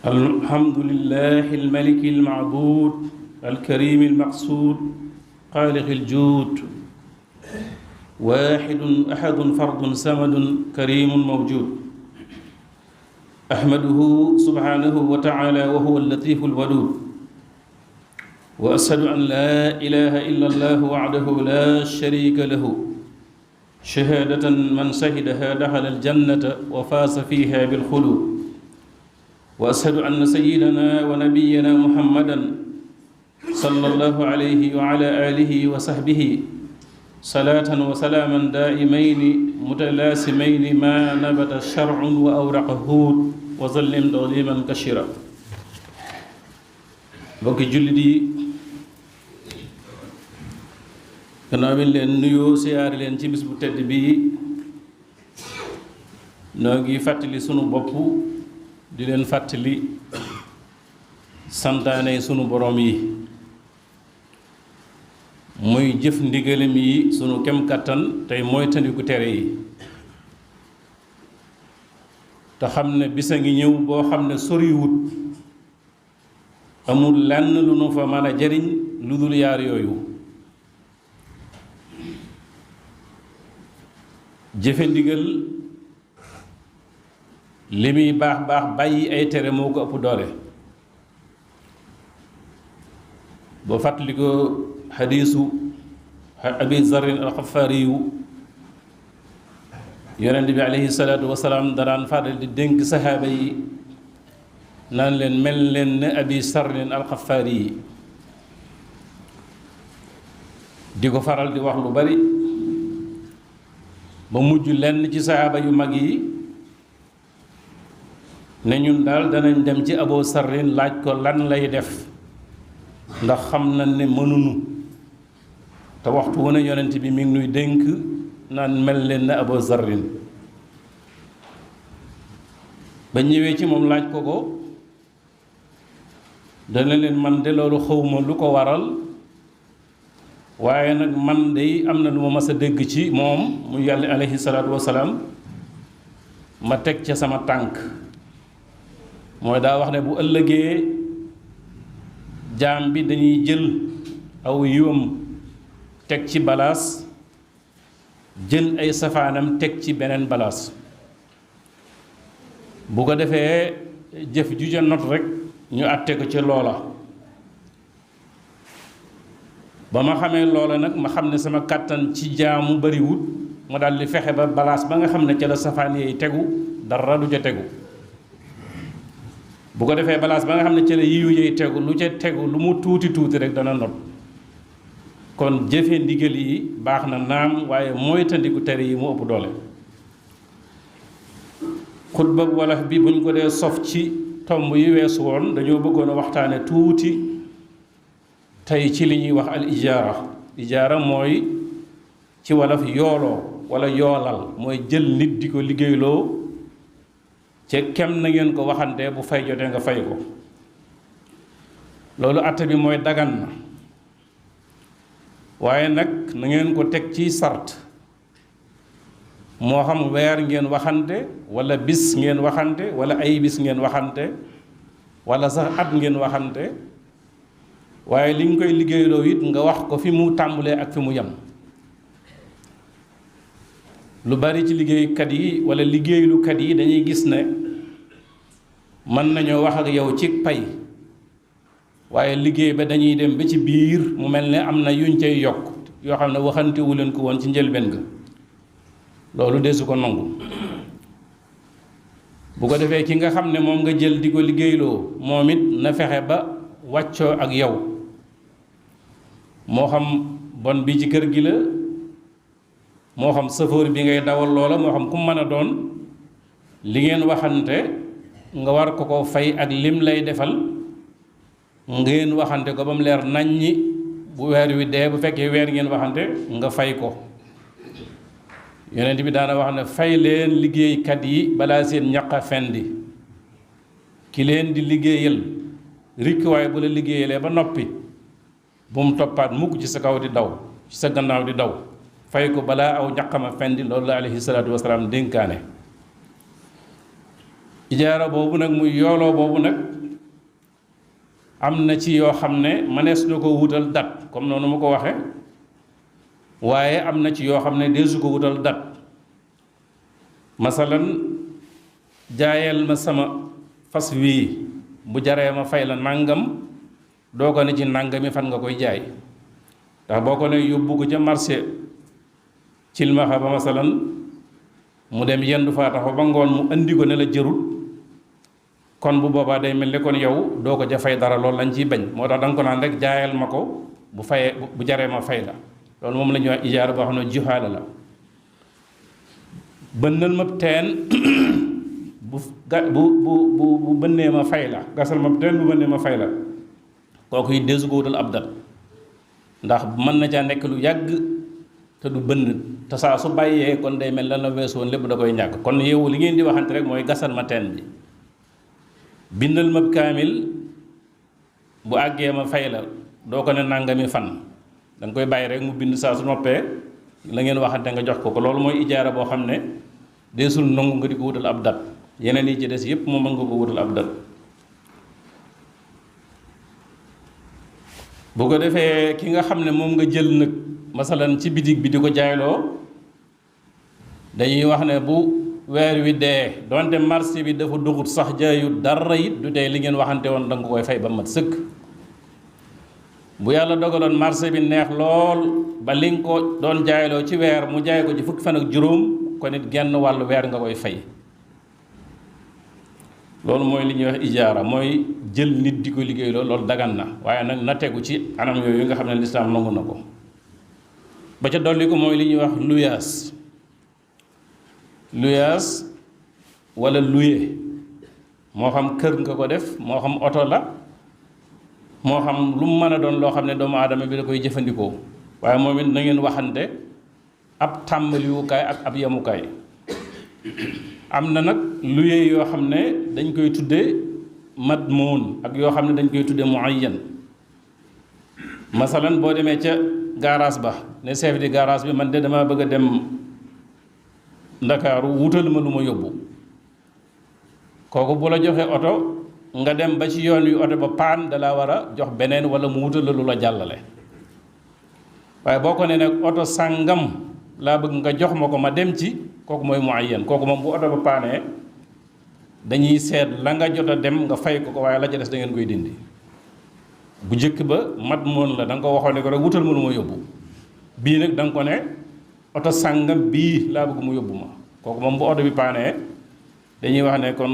الحمد لله الملك المعبود الكريم المقصود خالق الجود واحد أحد فرد صمد كريم موجود أحمده سبحانه وتعالى وهو اللطيف الودود وأشهد أن لا إله إلا الله وحده لا شريك له شهادة من شهدها دخل الجنة وفاز فيها بالخلود وأشهد أن سيدنا ونبينا محمدا صلى الله عليه وعلى آله وصحبه صلاة وسلاما دائمين متلاسمين ما نبت شرع وأورق هود وظلم تظليما كثيرا bokki jullit yi gannaaw bi leen nuyoo siyaare leen ci bis bu tedd bii noo ngi fàttali sunu bopp di leen fàttali santaane sunu borom yi muy jëf ndigalam yi sunu kem kattan tey mooy tandiku tere yi te xam ne bisa ngi ñëw boo xam ne soriwut amul lenn lu nu fa mën a jariñ lu dul yaar yooyu jëfe ndigal li muy baax baax bàyyi ay tere moo ko ëpp doole boo fàttali ko xadiisu abi zarin alxafaari yu yonent bi aleyhi salaatu wasalaam daraan faral di dénk saxaaba yi naan leen mel leen ne abi zarin alxafaari yi di ko faral di wax lu bari ba mujj lenn ci saxaaba yu mag yi ne ñun daal danañ dem ci Abu Sarrin laaj ko lan lay def ndax xam na ne mënunu te waxtu wu ne yonent bi mi ngi nuy dénk naan mel leen ne Abu Sarrin ba ñëwee ci moom laaj ko ko dana leen man de loolu xawma lu ko waral waaye nag man de am na lu ma mas a dégg ci moom mu yàlla aleyhi salaatu wasalaam ma teg ca sama tànk mooy daa wax ne bu ëllëgee jaam bi dañuy jël aw yiwam teg ci balaas jël ay safaanam teg ci beneen balaas bu ko defee jëf ju ca not rek ñu àtte ko ci loola ba ma xamee loola nag ma xam ne sama kàttan ci jaamu bariwut ma daal di fexe ba balaas ba nga xam ne ca la safaan yi tegu dara du ca tegu bu ko defee balaas ba nga xam ne ca la yiw yey tegu lu ca tegu lu mu tuuti tuuti rek dana not kon jëfe ndigal yi baax na naam waaye mooy tandiku tere yi mu ëpp doole xutba wolof bi buñ ko dee sof ci tomb yi weesu woon dañoo bëggoon a waxtaane tuuti tey ci li ñuy wax al ijaara mooy ci wolof yooloo wala yoolal mooy jël nit di ko liggéeyloo ca kem na ngeen ko waxante bu fay jotee nga fay ko loolu atte bi mooy dagan na waaye nag na ngeen ko teg ci sart moo xam weer ngeen waxante wala bis ngeen waxante wala ay bis ngeen waxante wala sax at ngeen waxante waaye li nga koy liggéeyloo it nga wax ko fi mu tàmbulee ak fi mu yem lu bari ci liggéeykat yi wala liggéeylukat yi dañuy gis ne mën nañoo wax ak yow ci pay waaye liggéey ba dañuy dem ba ci biir mu mel ne am na yuñ cay yokk yoo xam ne waxantewu leen ko woon ci njëlbeen ga loolu desu ko nangu bu ko defee ki nga xam ne moom nga jël di ko liggéeyloo moom it na fexe ba wàccoo ak yow moo xam bon bi ci kër gi la moo xam sëfoor bi ngay dawal loola moo xam ku mën a doon li ngeen waxante nga war ko ko fay ak lim lay defal ngeen waxante ko ba mu leer naññi bu weer wi dee bu fekkee weer ngeen waxante nga fay ko yonent bi daana wax ne fay leen liggéeykat yi balaa seen ñaq a fendi ki leen di liggéeyal rikk waaye bu la liggéeyalee ba noppi bu mu toppaat mukk ci sa kaw di daw ci sa gannaaw di daw fay ko balaa aw ñaqama fendi loolu la alayhi salaatu wasalaam dénkaane ijaara boobu nag muy yooloo boobu nag am na ci yoo xam ne mënees na ko wutal dat comme noonu ma ko waxe waaye am na ci yoo xam ne deesu ko wutal dat masalan jaayal ma sama fas wii bu jaree ma fay la nangam doo ko ne ci nangami fan nga koy jaay ndax boo ko ne yóbbu ko ca marché cilmaxa ba masalan mu dem yendu faa taxaw ba ngoon mu andi ko ne la jërul kon bu boobaa day mel ni kon yow doo ko ja fay dara loolu lañ ciy bañ moo tax da nga ko naan rek jaayal ma ko bu fayee bu jaree ma fay la loolu moom la ñuy wax ijaara boo xam ne juhaala la bënnal ma teen bu bënnee ma fay la gasal ma teen bu bënnee ma fay la kooku yi desu ko wutal ab dat ndax mën na caa nekk lu yàgg te du bënn te saa su bàyyee kon day mel lan la weesu woon lépp da koy ñàkk kon yow li ngeen di waxante rek mooy gasal ma teen bi bindal ma kaamil bu àggee ma fay la doo ko ne nangami fan da nga koy bàyyi rek mu bind saa su noppee la ngeen waxante nga jox ko loolu mooy ijaara boo xam ne deesul nangu nga di ko wutal ab dat yeneen yi ci des yépp moom mën nga ko wutal ab dat bu ko defee ki nga xam ne moom nga jël nag masalan ci bitig bi di ko jaayloo dañuy wax ne bu weer wi dee donte marché bi dafa duxut sax jaayu dara it du tey li ngeen waxante woon danga koy fay ba mat sëkk bu yàlla dogaloon marché bi neex lool ba li nga ko doon jaayloo ci weer mu jaay ko ci fukki fan ak juróom kon it genn wàllu weer nga koy fay loolu mooy li ñuy wax ijaara mooy jël nit di ko liggéey loolu dagan na waaye nag na tegu ci anam yooyu nga xam ne lislaam nangu na ko ba ca dolli ko mooy li ñuy wax luyaas wala luye moo xam kër nga ko def moo xam oto la moo xam lu mu mën a doon loo xam ne doomu aadama bi da koy jëfandikoo waaye moom it na ngeen waxante ab tàmbaliwukaay ak ab yemukaay am na nag luye yoo xam ne dañ koy tudde madmuun ak yoo xam ne dañ koy tudde muayyan masalan boo demee ca garage ba ne chef di garage bi man de dama bëgg a dem ndakaaru wutal ma lu ma yóbbu kooku bu la joxee oto nga dem ba ci yoon wi oto ba paan da laa war a jox beneen wala mu wutal la lu la jàllale waaye boo ko ne nag oto sàngam laa bëgg nga jox ma ko ma dem ci kooku mooy muayyan kooku moom bu oto ba paanee dañuy seet la nga jot a dem nga fay ko waaye la ca des da ngeen koy dindi bu njëkk ba mat moon la da nga ko waxoon ne ko rek wutal ma lu ma yóbbu bii nag da nga ko ne oto sàngam bii laa bëgg mu yóbbu ma kooku moom bu oto bi paanee dañuy wax ne kon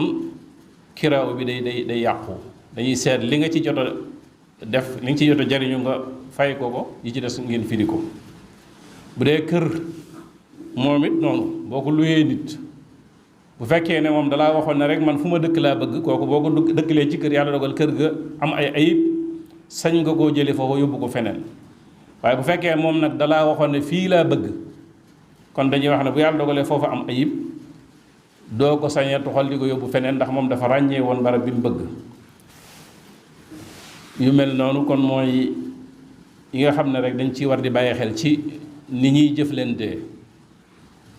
kiraaw bi day yàqu dañuy seet li nga ci jot a def li nga ci jot a jariñu nga fay ko yi ci des ngeen firi ko bu dee kër moom it noonu boo ko luyee nit bu fekkee ne moom dalaa waxoon ne rek man fu ma dëkk laa bëgg kooku boo ko dëkkalee ci kër yàlla dogal kër ga am ay ayib sañ nga koo jële foofu yóbbu ko feneen waaye bu fekkee moom nag dalaa waxoon ne fii laa bëgg kon dañuy wax ne bu yàlla dogalee foofu am ayib doo ko sañee tuxal di ko yóbbu feneen ndax moom dafa ràññee woon barab bi mu bëgg yu mel noonu kon mooy yi nga xam ne rek dañ ciy war di bàyyi xel ci ni ñuy jëflantee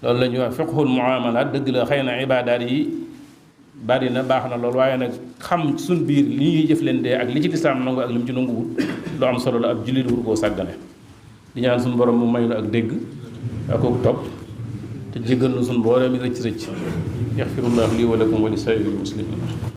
loolu la ñuy wax fiqhul muamalaat dëgg la xëy na ibaadaat yi bari na baax na loolu waaye nag xam suñ biir li ñuy jëflantee ak li ci lislaam nangu ak li mu ci nanguwut lu am solo la ab jullit wur koo sàggane di ñaan suñu borom mu may nu ak dégg ak ak topp te jéggal nu suñu boole mi rëcc yaxfirullahu lii wa lakum wa li saa'iril muslimin